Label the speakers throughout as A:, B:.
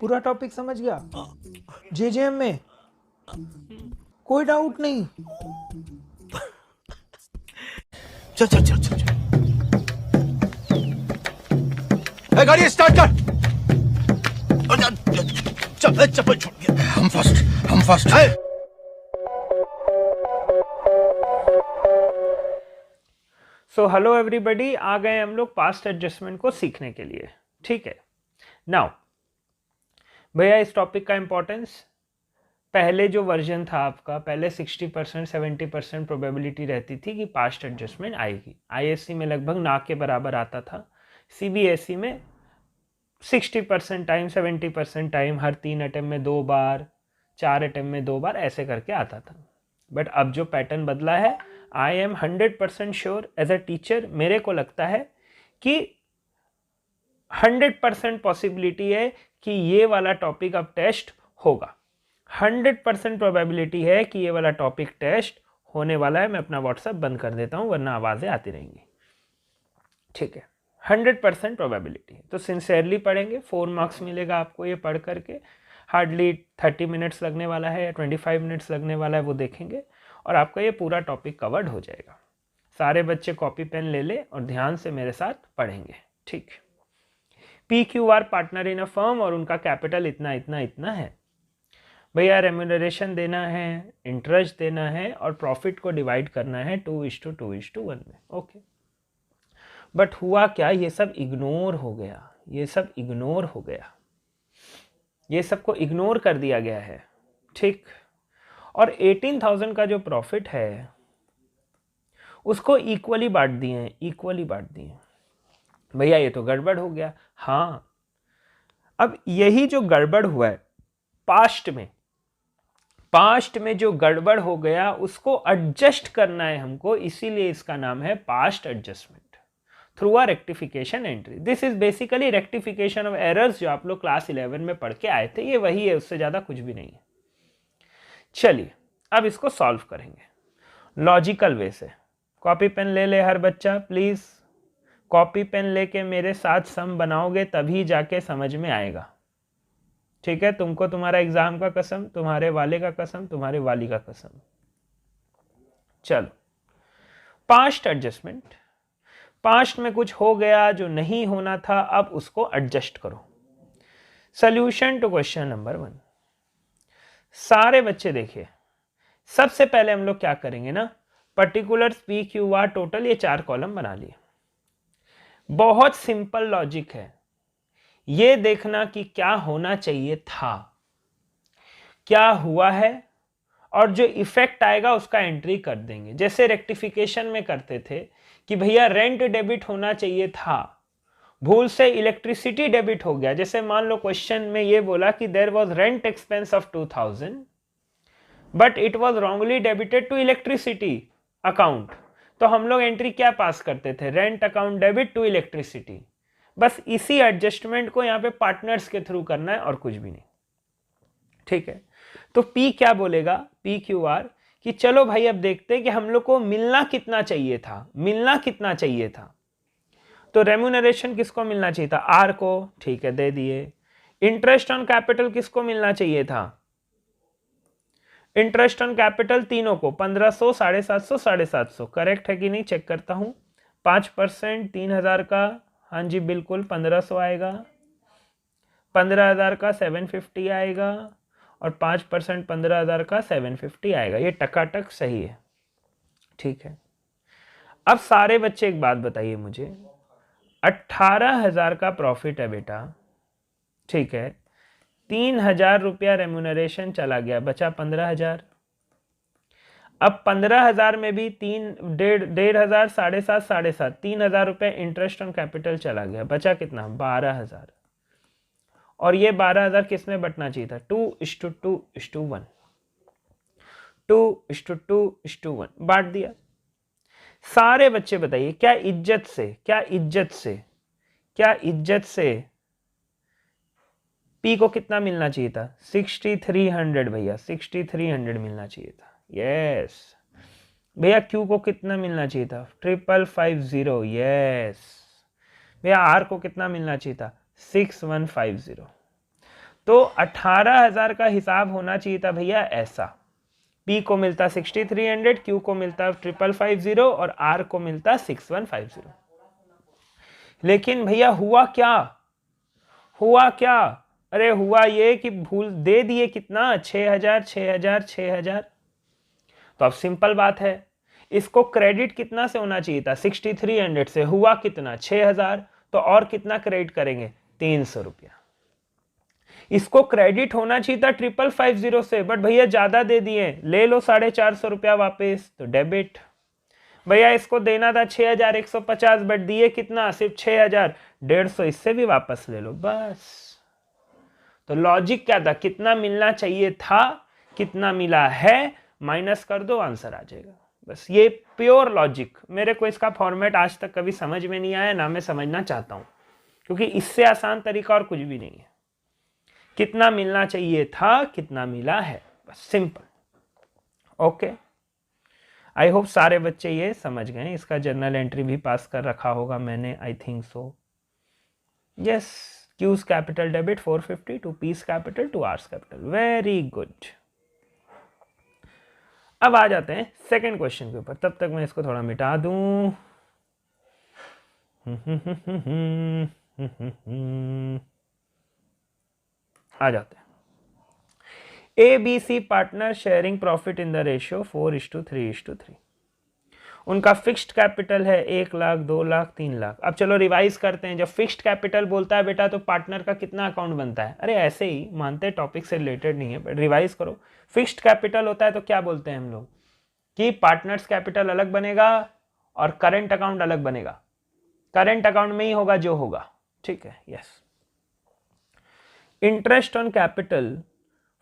A: पूरा टॉपिक समझ गया? जेजेएम में कोई डाउट नहीं?
B: चल चल चल चल चल गाड़ी स्टार्ट कर। चल चप्पल छूट गया। हम फर्स्ट है।
A: सो हेलो एवरीबॉडी, आ गए हम लोग पास्ट एडजस्टमेंट को सीखने के लिए। ठीक है, नाउ भैया इस टॉपिक का इंपॉर्टेंस, पहले जो वर्जन था आपका, पहले 60% 70% प्रोबेबिलिटी रहती थी कि पास्ट एडजस्टमेंट आएगी। आईएससी में लगभग ना के बराबर आता था, सीबीएसई में 60% टाइम 70% टाइम, हर 3 अटेम्प्ट में 2 बार, 4 अटेम्प्ट में 2 बार, ऐसे करके आता था। बट अब जो पैटर्न बदला है, I am 100% sure as a teacher, मेरे को लगता है कि 100% पॉसिबिलिटी है कि ये वाला टॉपिक अब टेस्ट होगा। 100% प्रोबेबिलिटी है कि ये वाला टॉपिक टेस्ट होने वाला है। मैं अपना व्हाट्सएप बंद कर देता हूँ वरना आवाज़ें आती रहेंगी। ठीक है, 100% प्रोबेबिलिटी है। तो सिंसियरली पढ़ेंगे, 4 मार्क्स मिलेगा आपको ये पढ़ करके। हार्डली 30 मिनट्स लगने वाला है या 25 मिनट्स लगने वाला है, वो देखेंगे और आपका ये पूरा टॉपिक कवर्ड हो जाएगा। सारे बच्चे कॉपी पेन ले ले और ध्यान से मेरे साथ पढ़ेंगे। ठीक, PQR partner in a firm और उनका कैपिटल इतना इतना इतना है। भैया रेम्यूनरेशन देना है, इंटरेस्ट देना है और प्रॉफिट को डिवाइड करना है 2:2:1 में। ओके, बट हुआ क्या, ये सब इग्नोर हो गया, ये सब इग्नोर हो गया, ये सबको इग्नोर कर दिया गया है। ठीक, और 18,000 का जो प्रॉफिट है उसको इक्वली बांट दिए हैं, इक्वली बांट दिए हैं। भैया ये तो गड़बड़ हो गया। हाँ, अब यही जो गड़बड़ हुआ है पास्ट में जो गड़बड़ हो गया उसको एडजस्ट करना है हमको, इसीलिए इसका नाम है past adjustment through a rectification entry. This is basically rectification of errors जो आप लोग क्लास 11 में पढ़ के आए थे, ये वही है, उससे ज़्यादा कुछ भी नहीं है। चलिए अब इसको सॉल्व करेंगे लॉजिकल वे से। कॉपी पेन ले ले हर बच्चा प्लीज़, कॉपी पेन लेके मेरे साथ सम बनाओगे तभी जाके समझ में आएगा। ठीक है, तुमको तुम्हारा एग्जाम का कसम, तुम्हारे वाले का कसम, तुम्हारे वाली का कसम। चलो, पास्ट एडजस्टमेंट, पास्ट में कुछ हो गया जो नहीं होना था, अब उसको एडजस्ट करो। Solution to question number 1। सारे बच्चे देखिए, सबसे पहले हम लोग क्या करेंगे ना, पर्टिकुलर PQR टोटल, ये 4 कॉलम बना लिए। बहुत सिंपल लॉजिक है, ये देखना कि क्या होना चाहिए था, क्या हुआ है, और जो इफेक्ट आएगा उसका एंट्री कर देंगे। जैसे रेक्टिफिकेशन में करते थे कि भैया रेंट डेबिट होना चाहिए था, भूल से इलेक्ट्रिसिटी डेबिट हो गया। जैसे मान लो क्वेश्चन में ये बोला कि there was rent expense of 2000 but it was wrongly debited to electricity account, तो हम लोग एंट्री क्या पास करते थे, rent account debit to electricity. बस इसी एडजस्टमेंट को यहाँ पे पार्टनर्स के थ्रू करना है और कुछ भी नहीं। ठीक है, तो P क्या बोलेगा, PQR, कि चलो भाई अब देखते हैं कि हम लोग को मिलना कितना चाहिए था, मिलना कितना चाहिए था। तो रेम्यूनरेशन किसको मिलना चाहिए था, R को, ठीक है दे दिए। इंटरेस्ट ऑन कैपिटल किसको मिलना चाहिए था, इंटरेस्ट ऑन कैपिटल तीनों को, 1500, 750, 750, करेक्ट है कि नहीं चेक करता हूं। 5% 3000 का, हाँ जी बिल्कुल 1500 आएगा, 15,000 का 750 आएगा और 5% 15,000 का 750 आएगा। ये टकाटक सही है। ठीक है, अब सारे बच्चे एक बात बताइए मुझे, 18,000 का प्रॉफिट है बेटा, ठीक है, 3,000 रुपया रेम्यूनरेशन चला गया, बचा 15,000। अब 15,000 में भी 1,500, 7,500, 7,500, 3,000 रुपये इंटरेस्ट ऑन कैपिटल चला गया, बचा कितना, 12,000। और ये 12,000 किस में बटना चाहिए था, 2:2:1, 2:2:1 बांट दिया। सारे बच्चे बताइए, क्या इज्जत से, क्या इज्जत से, क्या इज्जत से P को कितना मिलना चाहिए था, 6,300 भैया, 6,300 मिलना चाहिए था। यस भैया, Q को कितना मिलना चाहिए था, 5,550। यस भैया, R को कितना मिलना चाहिए था, 6150। तो 18,000 का हिसाब होना चाहिए था भैया ऐसा, P को मिलता 6300, Q को मिलता 5550 और R को मिलता 6150। लेकिन भैया हुआ क्या, हुआ क्या? अरे हुआ ये कि भूल दे दिए कितना, 6000 6000 6000। तो अब सिंपल बात है, इसको क्रेडिट कितना से होना चाहिए था, 6300 से। हुआ कितना, 6000। तो और कितना क्रेडिट करेंगे, 300 रुपया। इसको क्रेडिट होना चाहिए था 5550 से, बट भैया ज्यादा दे दिए, ले लो 450 रुपया वापस, तो डेबिट। भैया इसको देना था 6150, बट दिए कितना, सिर्फ 6000, 150 इससे भी वापस ले लो, बस। तो लॉजिक क्या था, कितना मिलना चाहिए था, कितना मिला है, माइनस कर दो, आंसर आ जाएगा। बस ये प्योर लॉजिक। मेरे को इसका फॉर्मेट आज तक कभी समझ में नहीं आया, ना मैं समझना चाहता हूं, क्योंकि इससे आसान तरीका और कुछ भी नहीं है। कितना मिलना चाहिए था, कितना मिला है, बस सिंपल। ओके, आई होप सारे बच्चे ये समझ गए। इसका जर्नल एंट्री भी पास कर रखा होगा मैंने, I think so. Yes, Q's capital debit 450 to P's capital to R's capital, very good. अब आ जाते हैं सेकंड क्वेश्चन के ऊपर, तब तक मैं इसको थोड़ा मिटा दूं। आ जाते हैं। ABC partner sharing profit in the ratio 4:3:3। उनका फिक्स्ड कैपिटल है 1 लाख, 2 लाख, 3 लाख। अब चलो रिवाइज करते हैं। जब फिक्स्ड कैपिटल बोलता है बेटा तो पार्टनर का कितना अकाउंट बनता है? अरे ऐसे ही मानते, टॉपिक से रिलेटेड नहीं है, बट रिवाइज करो। फिक्स्ड कैपिटल होता है तो क्या बोलते हैं हम लोग कि पार्टनर्स कैपिटल अलग बनेगा और करेंट अकाउंट अलग बनेगा। करेंट अकाउंट में ही होगा जो होगा, ठीक है। Yes, interest on capital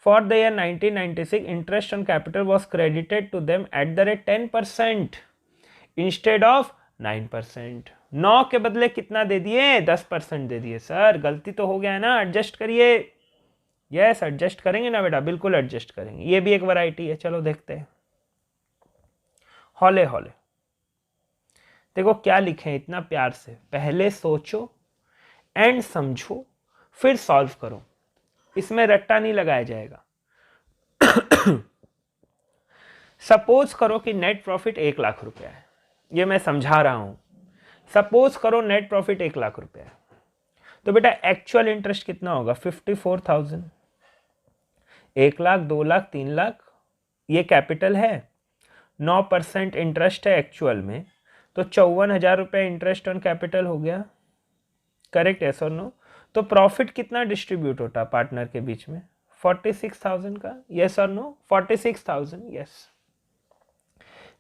A: for the year 1996, interest on capital was credited to them at the rate 10% instead of 9%। 9 के बदले कितना दे दिए, 10% दे दिए। सर गलती तो हो गया है ना, एडजस्ट करिए। यस, एडजस्ट करेंगे ना बेटा, बिल्कुल एडजस्ट करेंगे। ये भी एक वैरायटी है, चलो देखते हैं। हौले हौले देखो क्या लिखे हैं इतना प्यार से, पहले सोचो एंड समझो फिर सॉल्व करो, इसमें रट्टा नहीं लगाया जाएगा। सपोज करो कि नेट प्रॉफिट 1 लाख रुपया है, ये मैं समझा रहा हूं। सपोज करो नेट प्रॉफिट 1 लाख रुपया है, तो बेटा एक्चुअल इंटरेस्ट कितना होगा, 54,000। 1 लाख, 2 लाख, 3 लाख, ये कैपिटल है, 9% इंटरेस्ट है एक्चुअल में, तो 54,000 रुपये इंटरेस्ट ऑन कैपिटल हो गया। करेक्ट, यस और नो? तो प्रॉफिट कितना डिस्ट्रीब्यूट होता पार्टनर के बीच में, 46,000 का। यस और नो? 46,000, यस।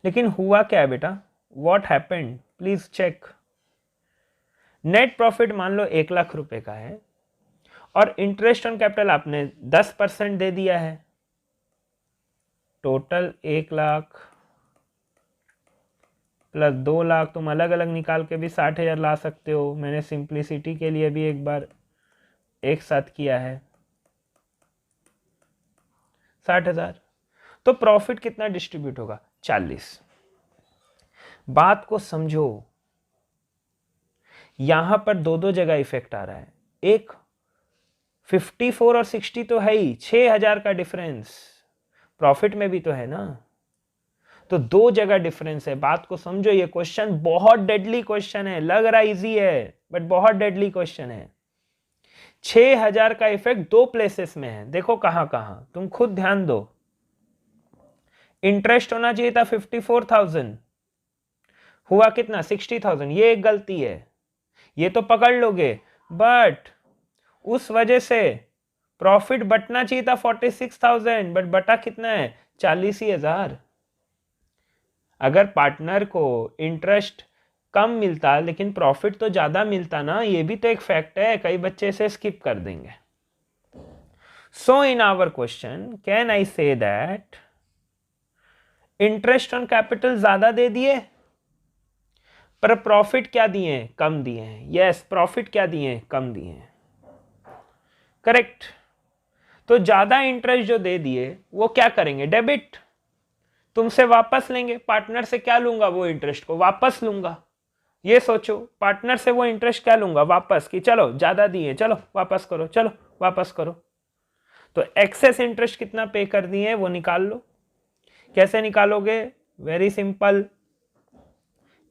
A: लेकिन हुआ क्या है बेटा, what happened, please check. Net profit मान लो 1 लाख रुपए का है और इंटरेस्ट ऑन कैपिटल आपने 10% दे दिया है। टोटल 1 लाख प्लस 2 लाख, तुम अलग अलग निकाल के भी 60,000 ला सकते हो। मैंने सिंप्लिसिटी के लिए भी एक बार एक साथ किया है, 60,000। तो प्रॉफिट कितना डिस्ट्रीब्यूट होगा, 40। बात को समझो, यहां पर दो जगह इफेक्ट आ रहा है। एक 54 और 60 तो है ही, 6,000 का डिफरेंस प्रॉफिट में भी तो है ना, तो 2 जगह डिफरेंस है। बात को समझो, ये क्वेश्चन बहुत डेडली क्वेश्चन है। लग रहा इजी है बट बहुत डेडली क्वेश्चन है। 6,000 का इफेक्ट 2 प्लेसेस में है, देखो कहां कहां, तुम खुद ध्यान दो। इंटरेस्ट होना चाहिए था 54,000, हुआ कितना, 60,000। ये एक गलती है, ये तो पकड़ लोगे, बट उस वजह से प्रॉफिट बटना चाहिए था 46,000, बट बटा कितना है, 40,000। अगर पार्टनर को इंटरेस्ट कम मिलता लेकिन प्रॉफिट तो ज्यादा मिलता ना, ये भी तो एक फैक्ट है, कई बच्चे इसे स्किप कर देंगे। So in our question can I say that interest on capital ज्यादा दे दिए पर प्रॉफिट क्या दिए, कम दिए हैं। यस, प्रॉफिट क्या दिए, कम दिए हैं। करेक्ट। तो ज्यादा इंटरेस्ट जो दे दिए वो क्या करेंगे, डेबिट, तुमसे वापस लेंगे। पार्टनर से क्या लूंगा, वो इंटरेस्ट को वापस लूंगा। ये सोचो पार्टनर से वो इंटरेस्ट क्या लूंगा वापस, कि चलो ज्यादा दिए, चलो वापस करो, चलो वापस करो। तो एक्सेस इंटरेस्ट कितना पे कर दिए वो निकाल लो। कैसे निकालोगे? वेरी सिंपल,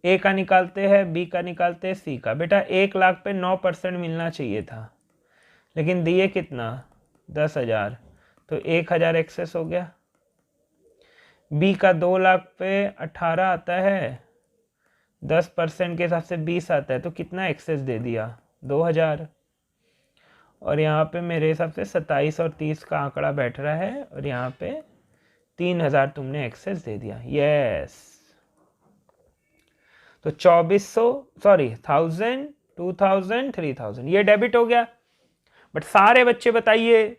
A: ए का निकालते हैं, बी का निकालते हैं, सी का। बेटा 1 लाख पे 9% मिलना चाहिए था, लेकिन दिए कितना? 10,000, तो 1,000 एक्सेस हो गया। बी का 2 लाख पे 18 आता है, 10% के हिसाब से 20 आता है, तो कितना एक्सेस दे दिया? 2,000। और यहाँ पे मेरे हिसाब से 27 और 30 का आंकड़ा बैठ रहा है, और यहाँ पे 3,000 तुमने एक्सेस दे दिया। यस, तो 2400, सॉरी 1000, 2000, 3000 ये डेबिट हो गया। बट सारे बच्चे बताइए,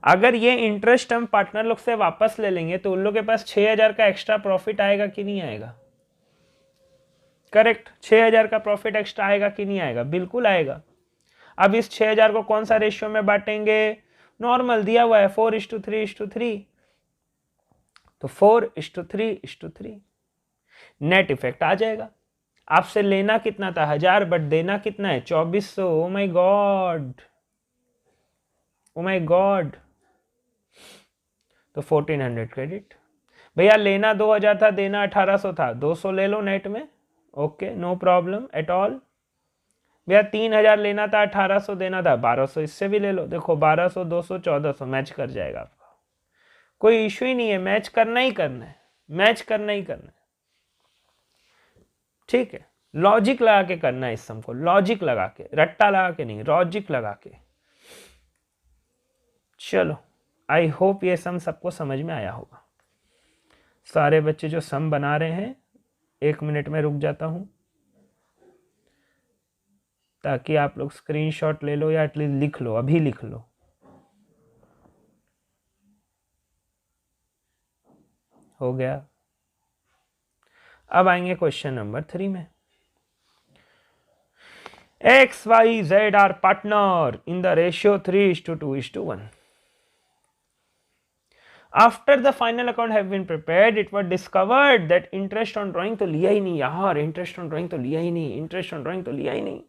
A: अगर ये इंटरेस्ट हम पार्टनर लोग से वापस ले लेंगे तो उन लोग के पास 6,000 का एक्स्ट्रा प्रॉफिट आएगा कि नहीं आएगा? करेक्ट, 6,000 का प्रॉफिट एक्स्ट्रा आएगा कि नहीं आएगा? बिल्कुल आएगा। अब इस 6,000 को कौन सा रेशियो में बांटेंगे? नॉर्मल दिया हुआ है 4:3:3, तो 4:3:3 नेट इफेक्ट आ जाएगा। आपसे लेना कितना था? 1,000, बट देना कितना है? 2,400। ओ my God, O my God, तो 1,400 क्रेडिट। भैया लेना 2,000 था, देना 1,800 था, 200 ले लो नेट में। Okay, no problem at all. भैया 3,000 लेना था, 1,800 देना था, 1,200 इससे भी ले लो। देखो 1,200, 200, 1,400 मैच कर जाएगा आपका, कोई इश्यू ही नहीं है। मैच करना ही करना है, मैच करना ही करना है, ठीक है। लॉजिक लगा के करना है इस सम को, लॉजिक लगा के, रट्टा लगा के नहीं, लॉजिक लगा के। चलो, आई होप ये सम सबको समझ में आया होगा। सारे बच्चे जो सम बना रहे हैं, 1 मिनट में रुक जाता हूं ताकि आप लोग स्क्रीनशॉट ले लो या एटलीस्ट लिख लो, अभी लिख लो। हो गया। अब आएंगे क्वेश्चन नंबर 3 में। X, Y, Z are partner in the ratio 3:2:1. After the final account have been prepared, it was discovered that interest on drawing तो लिया ही नहीं यार, interest on drawing तो लिया ही नहीं, interest on drawing तो लिया ही नहीं,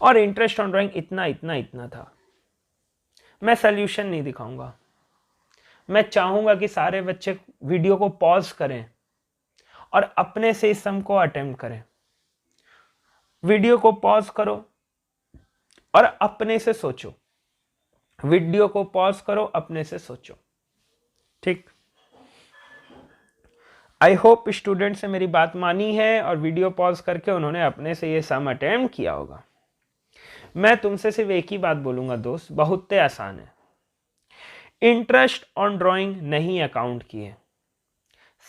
A: और interest on drawing इतना इतना इतना था। मैं सोल्यूशन नहीं दिखाऊंगा, मैं चाहूंगा कि सारे बच्चे वीडियो को पॉज करें और अपने से इस सम को अटेम्प्ट करें। वीडियो को पॉज करो और अपने से सोचो, वीडियो को पॉज करो, अपने से सोचो, ठीक। आई होप स्टूडेंट से मेरी बात मानी है और वीडियो पॉज करके उन्होंने अपने से ये सम अटेम्प्ट किया होगा। मैं तुमसे सिर्फ एक ही बात बोलूंगा दोस्त, बहुत आसान है। इंटरेस्ट ऑन ड्राइंग नहीं अकाउंट किए।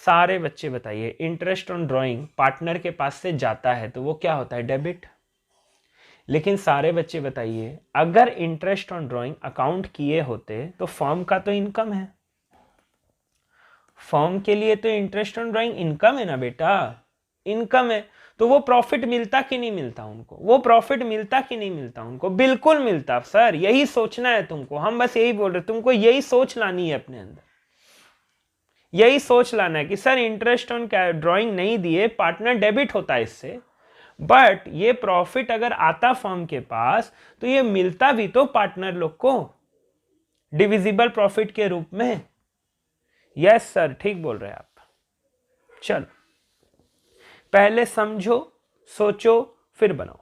A: सारे बच्चे बताइए, इंटरेस्ट ऑन ड्राइंग पार्टनर के पास से जाता है तो वो क्या होता है? डेबिट। लेकिन सारे बच्चे बताइए, अगर इंटरेस्ट ऑन ड्राइंग अकाउंट किए होते तो फर्म का तो इनकम है, फर्म के लिए तो इंटरेस्ट ऑन ड्राइंग इनकम है ना बेटा, इनकम है। तो वो प्रॉफिट मिलता कि नहीं मिलता उनको? वो प्रॉफिट मिलता कि नहीं मिलता उनको? बिल्कुल मिलता सर, यही सोचना है तुमको। हम बस यही बोल रहे, तुमको यही सोच लानी है अपने अंदर, यही सोच लाना है कि सर इंटरेस्ट ऑन ड्राइंग नहीं दिए, पार्टनर डेबिट होता है इससे, बट ये प्रॉफिट अगर आता फर्म के पास तो ये मिलता भी तो पार्टनर लोग को डिविजिबल प्रॉफिट के रूप में। यस सर, ठीक बोल रहे हैं आप। चलो पहले समझो, सोचो, फिर बनाओ।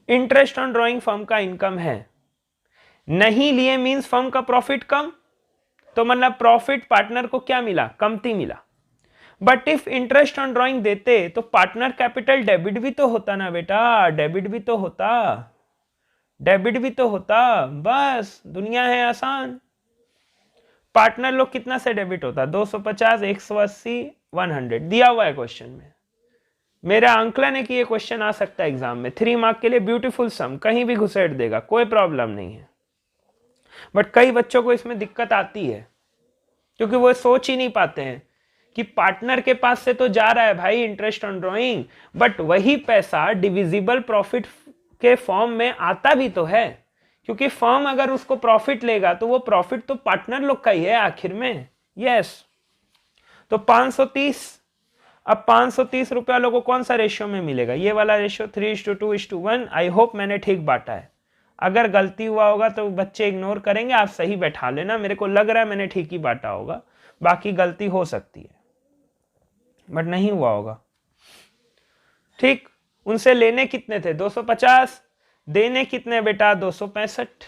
A: इंटरेस्ट ऑन ड्राइंग फर्म का इनकम है, नहीं लिए मींस फर्म का प्रॉफिट कम, तो मतलब प्रॉफिट पार्टनर को क्या मिला? कमती मिला। But if interest on drawing देते तो पार्टनर कैपिटल डेबिट भी तो होता ना बेटा, डेबिट भी तो होता, डेबिट भी तो होता। बस दुनिया है आसान। पार्टनर लोग कितना से डेबिट होता? 250, 180, 100 दिया हुआ है क्वेश्चन में। मेरा आंकलन है कि ये क्वेश्चन आ सकता है एग्जाम में, 3 मार्क के लिए। ब्यूटीफुल सम, कहीं भी घुसेड़ देगा, कोई प्रॉब्लम नहीं है। बट कई बच्चों को इसमें दिक्कत आती है क्योंकि वो सोच ही नहीं पाते हैं कि पार्टनर के पास से तो जा रहा है भाई इंटरेस्ट ऑन ड्राइंग, बट वही पैसा डिविजिबल प्रॉफिट के फॉर्म में आता भी तो है, क्योंकि फर्म अगर उसको प्रॉफिट लेगा तो वो प्रॉफिट तो पार्टनर लोग का ही है आखिर में। यस, तो 530 अब 530 रुपये वालों को कौन सा रेशियो में मिलेगा? ये वाला रेशियो 3:2:1। आई होप मैंने ठीक बांटा है। अगर गलती हुआ होगा तो बच्चे इग्नोर करेंगे, आप सही बैठा लेना। मेरे को लग रहा है मैंने ठीक ही बांटा होगा, बाकी गलती हो सकती है, बट नहीं हुआ होगा। ठीक, उनसे लेने कितने थे? 250। देने कितने बेटा? 265।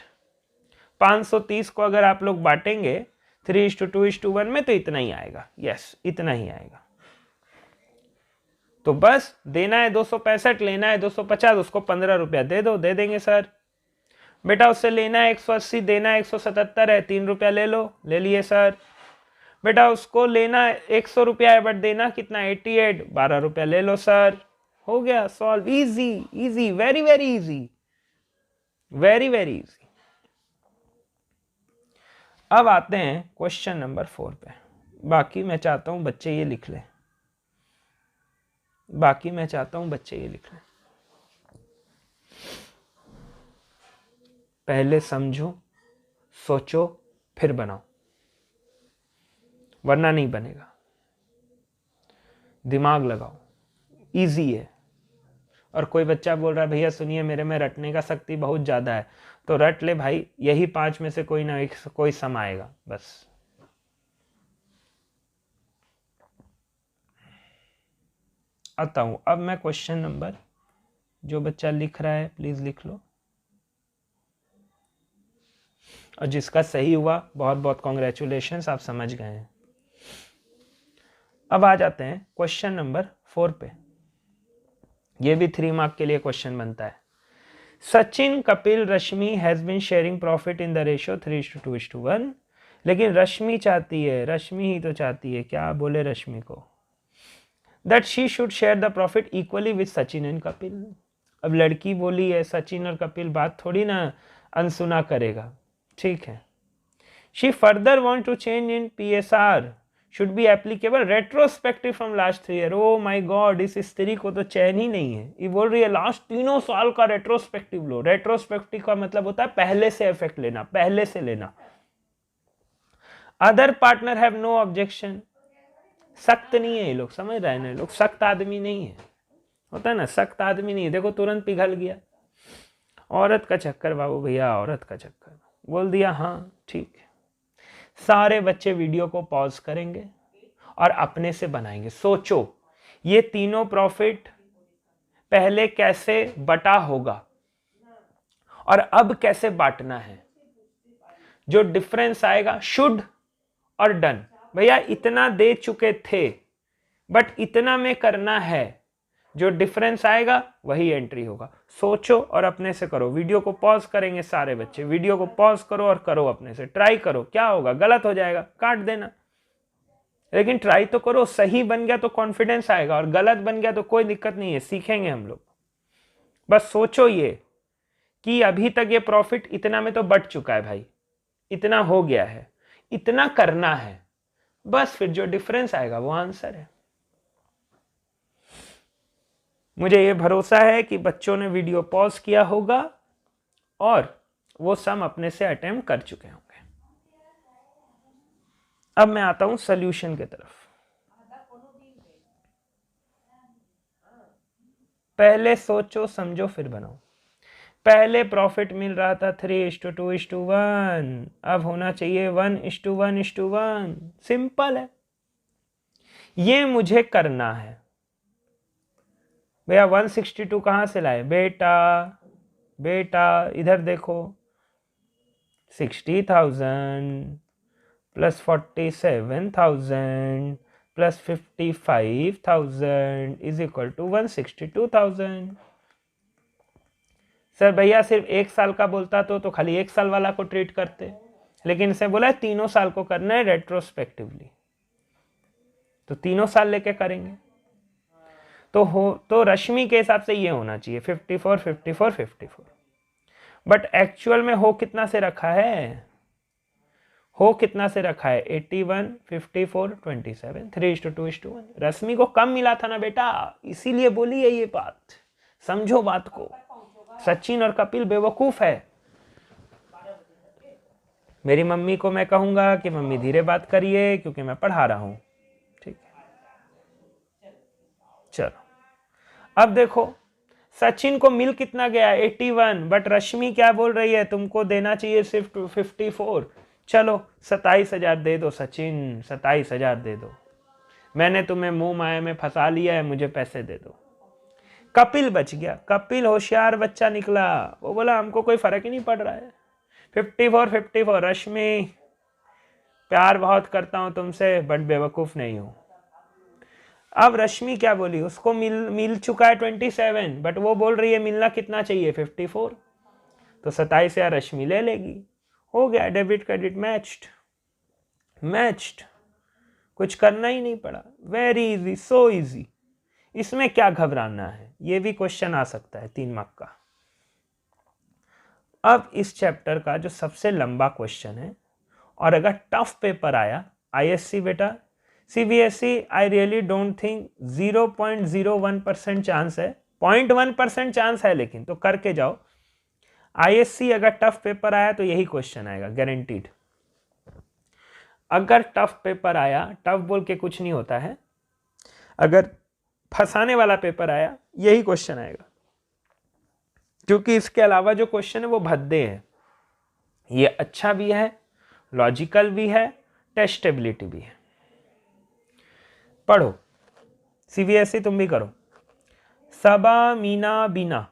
A: 530 को अगर आप लोग बांटेंगे 3:2:1 में तो इतना ही आएगा। यस, इतना ही आएगा। तो बस देना है 265, लेना है 250, उसको 15 रुपया दे दो, दे देंगे सर। बेटा उससे लेना है 180, देना है 177 है, 3 रुपया ले लो, ले लिए सर। बेटा उसको लेना 100 रुपया है बट देना कितना? 88, 12 रुपया ले लो सर। हो गया solve. Easy easy, very very easy, very very easy. अब आते हैं क्वेश्चन नंबर 4 पे। बाकी मैं चाहता हूं बच्चे ये लिख लें, बाकी मैं चाहता हूं बच्चे ये लिख लें। पहले समझो, सोचो, फिर बनाओ, वरना नहीं बनेगा। दिमाग लगाओ, इजी है। और कोई बच्चा बोल रहा है भैया सुनिए मेरे में रटने का शक्ति बहुत ज़्यादा है, तो रट ले भाई, यही 5 में से कोई ना कोई सम आएगा बस। आता हूं अब मैं क्वेश्चन नंबर, जो बच्चा लिख रहा है प्लीज लिख लो, और जिसका सही हुआ बहुत बहुत कॉन्ग्रेचुलेशंस, आप समझ गए हैं। अब आ जाते हैं क्वेश्चन नंबर 4 पे। ये भी 3 मार्क के लिए क्वेश्चन बनता है। Sachin, Kapil, Rashmi has been sharing profit in the ratio 3:2:1। लेकिन रश्मि चाहती है, रश्मि ही तो चाहती है, क्या बोले रश्मि को, that she should share the profit equally with Sachin and Kapil. अब लड़की बोली है, सचिन और कपिल बात थोड़ी ना अनसुना करेगा, ठीक है। She further want to change in PSR should be applicable retrospective from last 3 year. Oh my god, इस स्त्री को तो चैन ही नहीं है। ये बोल रही है लास्ट 3 साल का रेट्रोस्पेक्टिव लो। रेट्रोस्पेक्टिव का मतलब होता है पहले से इफेक्ट लेना, पहले से लेना। Other partner have no objection. सख्त नहीं है ये लोग, समझ रहे हैं ना, लोग सख्त आदमी नहीं है, होता है ना, सख्त आदमी नहीं है। देखो तुरंत पिघल गया। औरत का चक्कर बाबू भैया, औरत का चक्कर। बोल दिया हाँ ठीक है। सारे बच्चे वीडियो को पॉज करेंगे और अपने से बनाएंगे। सोचो ये तीनों प्रॉफिट पहले कैसे बटा होगा और अब कैसे बांटना है। जो डिफरेंस आएगा, शुड और डन, भैया इतना दे चुके थे बट इतना में करना है, जो डिफरेंस आएगा वही एंट्री होगा। सोचो और अपने से करो। वीडियो को पॉज करेंगे सारे बच्चे, वीडियो को पॉज करो और करो अपने से, ट्राई करो। क्या होगा, गलत हो जाएगा काट देना, लेकिन ट्राई तो करो। सही बन गया तो कॉन्फिडेंस आएगा, और गलत बन गया तो कोई दिक्कत नहीं है, सीखेंगे हम लोग। बस सोचो ये कि अभी तक ये प्रॉफिट इतना में तो बढ़ चुका है भाई, इतना हो गया है, इतना करना है, बस फिर जो डिफरेंस आएगा वो आंसर है। मुझे ये भरोसा है कि बच्चों ने वीडियो पॉज किया होगा और वो सम अपने से अटेम्प्ट कर चुके होंगे। अब मैं आता हूं सॉल्यूशन की तरफ। पहले सोचो समझो फिर बनाओ। पहले प्रॉफिट मिल रहा था 3:2:1, अब होना चाहिए 1:1:1। सिंपल है, ये मुझे करना है। भैया 162 कहाँ से लाए बेटा? बेटा इधर देखो, 60,000 plus 47,000 plus 55,000 is equal to 162,000। Sir भैया सिर्फ 1 साल का बोलता तो खाली 1 साल वाला को ट्रीट करते, लेकिन इसे बोला है 3 साल को करना है रेट्रोस्पेक्टिवली, तो 3 साल लेके करेंगे। तो रश्मि के हिसाब से ये होना चाहिए 54, 54, 54। बट एक्चुअल में हो कितना से रखा है? हो कितना से रखा है? 81, 54, 27, 3:2:1। रश्मि को कम मिला था ना बेटा, इसीलिए बोली है ये बात। समझो बात को। सचिन और कपिल बेवकूफ है। मेरी मम्मी को मैं कहूंगा कि मम्मी धीरे बात करिए क्योंकि मैं पढ़ा रहा हूं, ठीक है। चलो अब देखो, सचिन को मिल कितना गया 81, बट रश्मि क्या बोल रही है, तुमको देना चाहिए सिर्फ 54। चलो 27,000 दे दो सचिन, 27,000 दे दो, मैंने तुम्हें मुंह माया में फंसा लिया है, मुझे पैसे दे दो। कपिल बच गया, कपिल होशियार बच्चा निकला, वो बोला हमको कोई फर्क ही नहीं पड़ रहा है, 54 रश्मि प्यार बहुत करता हूं तुमसे बट बेवकूफ नहीं हूं। अब रश्मि क्या बोली, उसको मिल चुका है 27, बट वो बोल रही है मिलना कितना चाहिए 54, तो 27,000 रश्मि ले लेगी, हो गया डेबिट क्रेडिट मैच्ड, कुछ करना ही नहीं पड़ा, वेरी इजी, सो इजी। इसमें क्या घबराना है, ये भी क्वेश्चन आ सकता है 3 मार्क का। अब इस चैप्टर का जो सबसे लंबा क्वेश्चन है, और अगर टफ पेपर आया आईएससी बेटा, CBSE I really don't think 0.01% chance है, 0.1% चांस है, लेकिन तो करके जाओ। आईएससी अगर टफ पेपर आया तो यही क्वेश्चन आएगा गारंटीड। अगर टफ पेपर आया, टफ बोल के कुछ नहीं होता है, अगर फंसाने वाला पेपर आया यही क्वेश्चन आएगा, क्योंकि इसके अलावा जो क्वेश्चन है वो भद्दे है, ये अच्छा भी है, लॉजिकल भी है, टेस्टेबिलिटी भी है। पढ़ो, सीबीएसई तुम भी करो। Saba Meena Bina,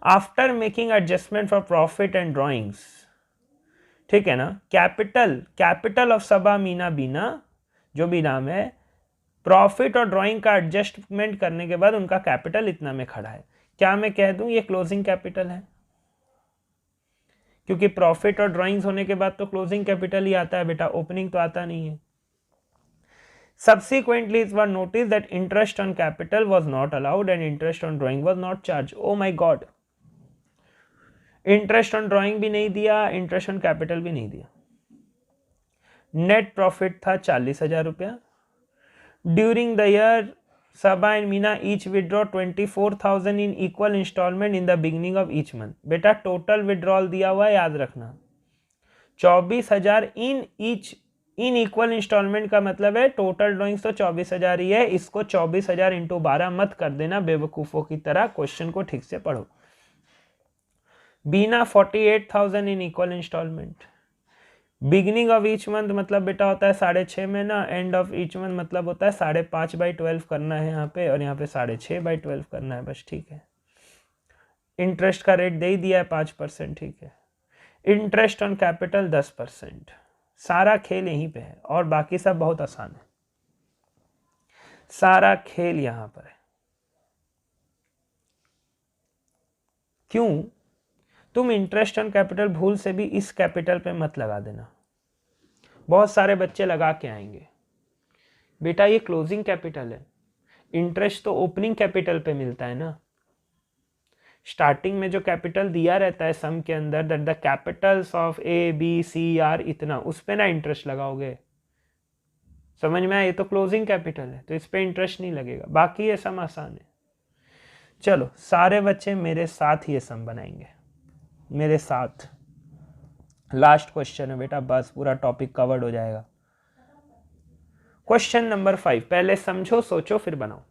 A: after making adjustment for profit and drawings, ठीक है ना, कैपिटल ऑफ सबा मीना बीना जो भी नाम है, प्रॉफिट और ड्राइंग का एडजस्टमेंट करने के बाद उनका कैपिटल इतना में खड़ा है, क्या मैं कह दूं ये क्लोजिंग कैपिटल है, क्योंकि प्रॉफिट और ड्राइंग्स होने के बाद तो क्लोजिंग कैपिटल ही आता है बेटा, ओपनिंग तो आता नहीं है। Subsequently, it was noticed that interest on capital was not allowed and interest on drawing was not charged. Oh my God! Interest on drawing भी नहीं दिया, इंटरेस्ट ऑन कैपिटल भी नहीं दिया। नेट प्रॉफिट था 40,000 रुपया। During the year Saba and Meena each withdraw 24,000 in equal instalment in the beginning of each month. बेटा total withdrawal दिया हुआ है, याद रखना 24,000 इन इक्वल इंस्टॉलमेंट का मतलब है टोटल ड्राइंग्स तो 24,000 ही है, इसको 24,000 इंटू 12 मत कर देना बेवकूफ़ों की तरह, क्वेश्चन को ठीक से पढ़ो। Beena 48,000 in equal instalment. Beginning of each month मतलब बेटा होता है 6.5 महीना, एंड ऑफ ईच मंथ मतलब होता है 5.5/12 करना है यहाँ पे, और यहाँ पे 6.5/12 करना है, बस ठीक है। इंटरेस्ट का रेट दे ही दिया है 5%, ठीक है। Interest on capital 10%। सारा खेल यहीं पे है और बाकी सब बहुत आसान है, सारा खेल यहां पर है। क्यों? तुम इंटरेस्ट ऑन कैपिटल भूल से भी इस कैपिटल पे मत लगा देना, बहुत सारे बच्चे लगा के आएंगे। बेटा ये क्लोजिंग कैपिटल है, इंटरेस्ट तो ओपनिंग कैपिटल पे मिलता है ना। स्टार्टिंग में जो कैपिटल दिया रहता है सम के अंदर, that the capitals of A B C are इतना, उस पे ना इंटरेस्ट लगाओगे। समझ में आया? ये तो क्लोजिंग कैपिटल है तो इस पे इंटरेस्ट नहीं लगेगा, बाकी ये सम आसान है। चलो सारे बच्चे मेरे साथ ये सम बनाएंगे, मेरे साथ। लास्ट क्वेश्चन है बेटा, बस पूरा टॉपिक कवर्ड हो जाएगा। क्वेश्चन नंबर 5, पहले समझो सोचो फिर बनाओ,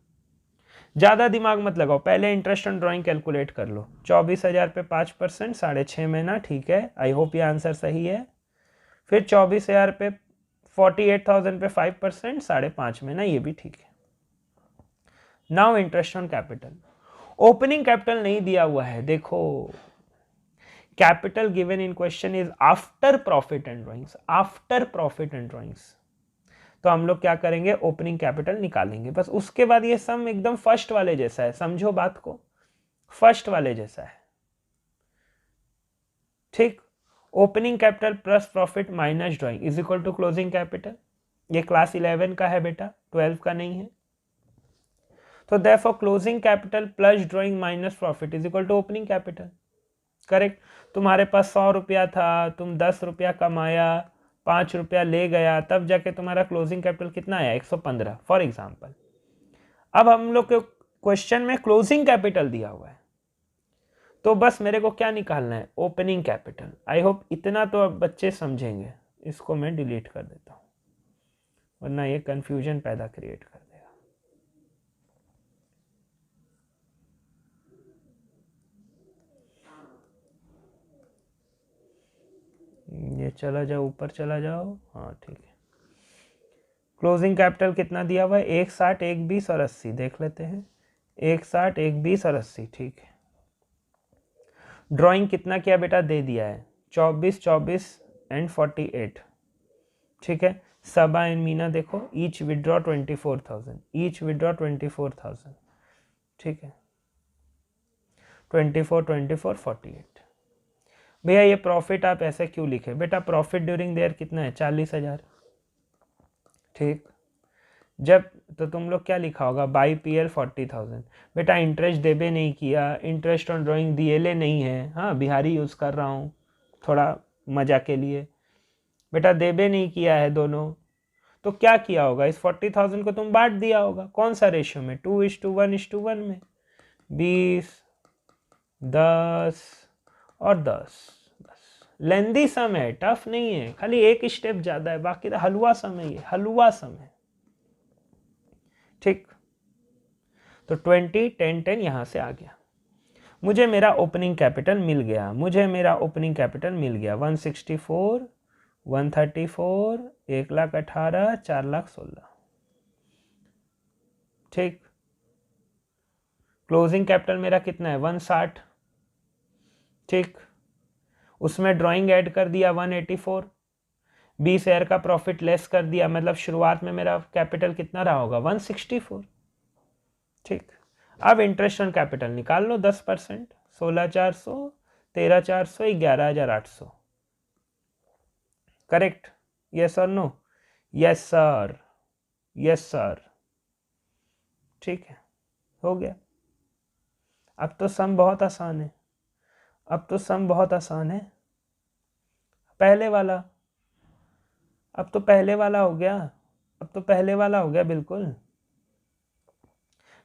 A: ज़्यादा दिमाग मत लगाओ। पहले इंटरेस्ट ऑन ड्राइंग कैलकुलेट कर लो। 24,000 पे 5%, 6.5 महीना, ठीक है। आई होप ये आंसर सही है। फिर 24,000 पे 48,000 पे 5%, 5.5 महीना, ये भी ठीक है। Now interest on capital. Opening capital नहीं दिया हुआ है, देखो capital given in question is after profit and drawings, after profit and drawings. तो हम लोग क्या करेंगे, ओपनिंग कैपिटल निकालेंगे बस। उसके बाद ये सम एकदम फर्स्ट वाले जैसा है, समझो बात को, फर्स्ट वाले जैसा है, ठीक। Opening capital plus profit minus drawing is equal to closing capital. ये क्लास 11 का है बेटा, 12 का नहीं है। तो therefore closing capital plus drawing minus profit is equal to opening capital, correct. तुम्हारे पास 100 रुपया था, तुम 10 रुपया कमाया, 5 रुपया ले गया, तब जाके तुम्हारा क्लोजिंग कैपिटल कितना आया, 115 फॉर एग्जाम्पल। अब हम लोग के क्वेश्चन में क्लोजिंग कैपिटल दिया हुआ है, तो बस मेरे को क्या निकालना है, ओपनिंग कैपिटल। आई होप इतना तो अब बच्चे समझेंगे। इसको मैं डिलीट कर देता हूँ वरना ये कंफ्यूजन पैदा क्रिएट कर देगा। चला जाओ, ऊपर चला जाओ, हाँ ठीक है। क्लोजिंग कैपिटल कितना दिया हुआ है? 160, 120 और 80, देख लेते हैं। 160, 120 और 80, ठीक है। ड्राइंग कितना किया बेटा? दे दिया है 24, 24 एंड 48, ठीक है। सबा एंड मीना देखो, ईच विड्रॉ 24,000, ईच विड्रॉ 24,000, ठीक है। 24, 24, 48। भैया ये प्रॉफिट आप ऐसे क्यों लिखे? बेटा प्रॉफिट ड्यूरिंग देयर कितना है? 40,000, ठीक। जब तो तुम लोग क्या लिखा होगा? By PL 40,000। बेटा इंटरेस्ट देबे नहीं किया, इंटरेस्ट ऑन ड्राइंग डीएलए नहीं है, हाँ बिहारी यूज़ कर रहा हूँ थोड़ा मजा के लिए। बेटा देबे नहीं किया है दोनों, तो क्या किया होगा? इस 40,000 को तुम बांट दिया होगा। कौन सा रेशियो में? 2:1:1 में। 20, 10 और 10। बस लेंदी सम है, टफ नहीं है, खाली एक स्टेप ज़्यादा है, बाकी तो हलवा सम है, ये हलवा सम है, ठीक। तो 20, 10, 10 यहाँ से आ गया। मुझे मेरा ओपनिंग कैपिटल मिल गया, मुझे मेरा ओपनिंग कैपिटल मिल गया 164, 134, 1,18,000, 4,16,000, ठीक। क्लोजिंग कैपिटल मेरा कितना है? 160, ठीक। उसमें ड्राइंग ऐड कर दिया 184, 20 शेयर का प्रॉफिट लेस कर दिया, मतलब शुरुआत में मेरा कैपिटल कितना रहा होगा? 164, ठीक। अब इंटरेस्ट ऑन कैपिटल निकाल लो 10%, 16,400, 13,400, 11,800, करेक्ट? यस और no? Yes sir, yes sir, ठीक है, हो गया। अब तो सम बहुत आसान है, अब तो सम बहुत आसान है। पहले वाला, अब तो पहले वाला हो गया, अब तो पहले वाला हो गया बिल्कुल।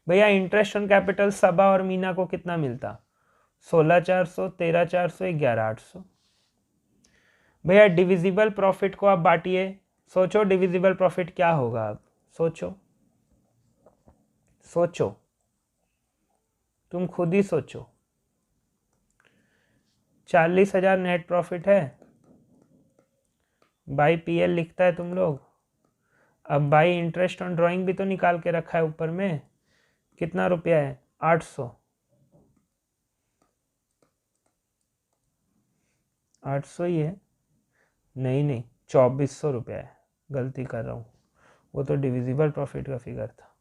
A: भैया इंटरेस्ट ऑन कैपिटल सबा और मीना को कितना मिलता? 16,400, 13,400, 11,800। भैया डिविजिबल प्रॉफिट को आप बांटिए, सोचो डिविजिबल प्रॉफिट क्या होगा? अब सोचो, सोचो, तुम खुद ही सोचो। 40,000 नेट प्रॉफिट है, बाई पीएल लिखता है तुम लोग। अब बाई इंटरेस्ट ऑन ड्राइंग भी तो निकाल के रखा है ऊपर में, कितना रुपया है? 800, 800 ही है, नहीं नहीं 2,400 रुपया है, गलती कर रहा हूँ, वो तो डिविजिबल प्रॉफिट का फिगर था।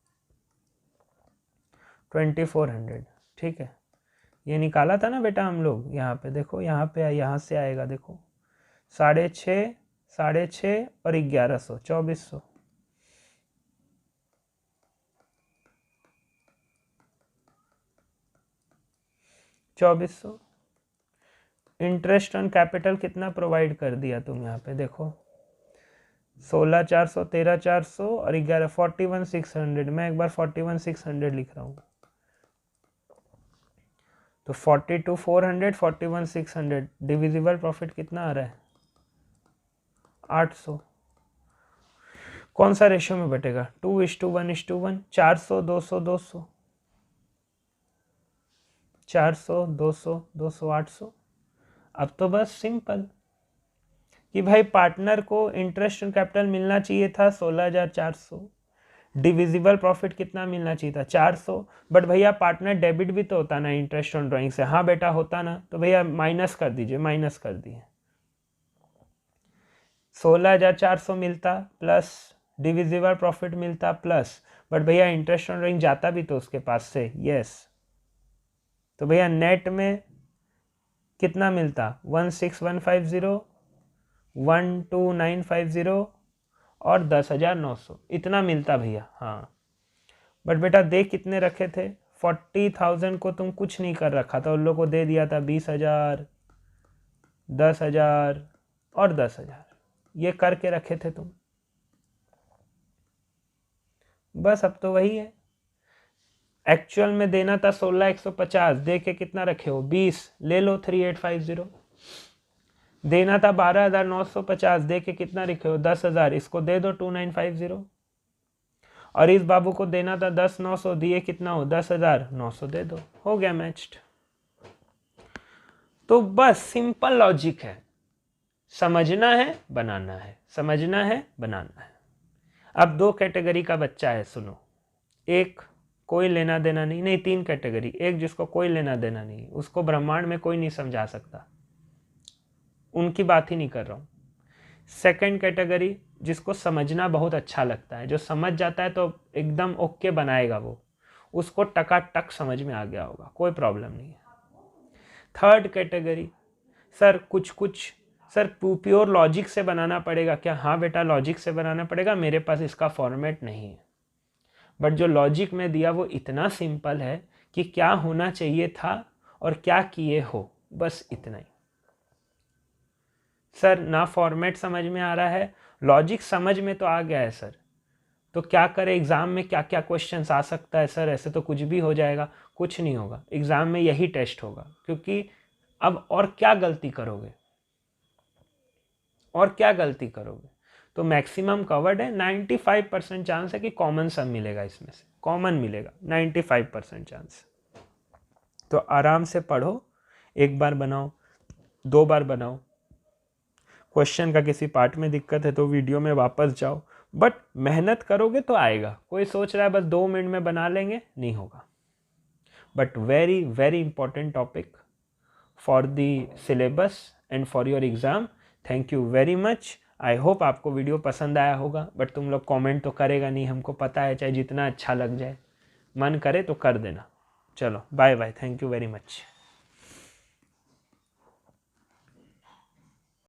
A: 2,400, ठीक है। ये निकाला था ना बेटा हम लोग, यहाँ पे देखो, यहाँ पे यहाँ से आएगा देखो, 6.5, 6.5 और 1,100, 2,400। इंटरेस्ट ऑन कैपिटल कितना प्रोवाइड कर दिया तुम यहाँ पे देखो, 16,400, 13,400 और 11, 41,600। मैं एक बार 41,600 लिख रहा हूँ, तो 42,400, 41,600, डिविजिबल प्रॉफिट कितना आ रहा है? 800। कौन सा रेशियो में बटेगा? 2:1:1, 400, 200, 200, 400, 200, 200, 800। अब तो बस सिंपल कि भाई पार्टनर को इंटरेस्ट ऑन कैपिटल मिलना चाहिए था 16,400, डिविजिबल प्रॉफिट कितना मिलना चाहिए था? 400। बट भैया पार्टनर डेबिट भी तो होता ना इंटरेस्ट ऑन ड्राइंग से? हाँ बेटा होता ना, तो भैया माइनस कर दीजिए, माइनस कर दिए। 16,400 मिलता प्लस डिविजिबल प्रॉफिट मिलता प्लस, बट भैया इंटरेस्ट ऑन ड्राइंग जाता भी तो उसके पास से, यस। तो भैया नेट में कितना मिलता? 16,150, 12,950 और 10,900, इतना मिलता भैया, हाँ। बट बेटा दे कितने रखे थे? 40,000 को तुम कुछ नहीं कर रखा था, उन लोगों को दे दिया था 20,000, 10,000 और 10,000, ये करके रखे थे तुम। बस अब तो वही है, एक्चुअल में देना था 16,150, दे के कितना रखे हो? 20, ले लो 3,850। देना था 12,950, दे के कितना रखे हो? 10,000, इसको दे दो 2,950। और इस बाबू को देना था 10,900, दिए कितना हो? 10,900, दे दो, हो गया मैच्ड। तो बस सिंपल लॉजिक है, समझना है बनाना है, समझना है बनाना है। अब 2 कैटेगरी का बच्चा है, सुनो। एक कोई लेना देना नहीं, नहीं 3 कैटेगरी। एक जिसको कोई लेना देना नहीं, उसको ब्रह्मांड में कोई नहीं समझा सकता, उनकी बात ही नहीं कर रहा हूँ। सेकंड कैटेगरी जिसको समझना बहुत अच्छा लगता है, जो समझ जाता है तो एकदम ओके बनाएगा वो, उसको टकाटक समझ में आ गया होगा, कोई प्रॉब्लम नहीं है। थर्ड कैटेगरी, सर कुछ सर प्योर लॉजिक से बनाना पड़ेगा क्या? हाँ बेटा लॉजिक से बनाना पड़ेगा, मेरे पास इसका फॉर्मेट नहीं है, बट जो लॉजिक में दिया वो इतना सिंपल है कि क्या होना चाहिए था और क्या किए हो, बस इतना ही। सर ना फॉर्मेट समझ में आ रहा है, लॉजिक समझ में तो आ गया है सर, तो क्या करें? एग्ज़ाम में क्या क्या क्वेश्चंस आ सकता है सर? ऐसे तो कुछ भी हो जाएगा। कुछ नहीं होगा, एग्ज़ाम में यही टेस्ट होगा, क्योंकि अब और क्या गलती करोगे, और क्या गलती करोगे? तो मैक्सिमम कवर्ड है, 95% चांस है कि कॉमन सम मिलेगा, इसमें से कॉमन मिलेगा, 95% चांस। तो आराम से पढ़ो, एक बार बनाओ, 2 बार बनाओ। क्वेश्चन का किसी पार्ट में दिक्कत है तो वीडियो में वापस जाओ, बट मेहनत करोगे तो आएगा। कोई सोच रहा है बस 2 मिनट में बना लेंगे, नहीं होगा। But very very important topic for the syllabus and for your exam. Thank you very much. I hope आपको वीडियो पसंद आया होगा, बट तुम लोग कमेंट तो करेगा नहीं, हमको पता है, चाहे जितना अच्छा लग जाए, मन करे तो कर देना। चलो bye bye, thank you very much.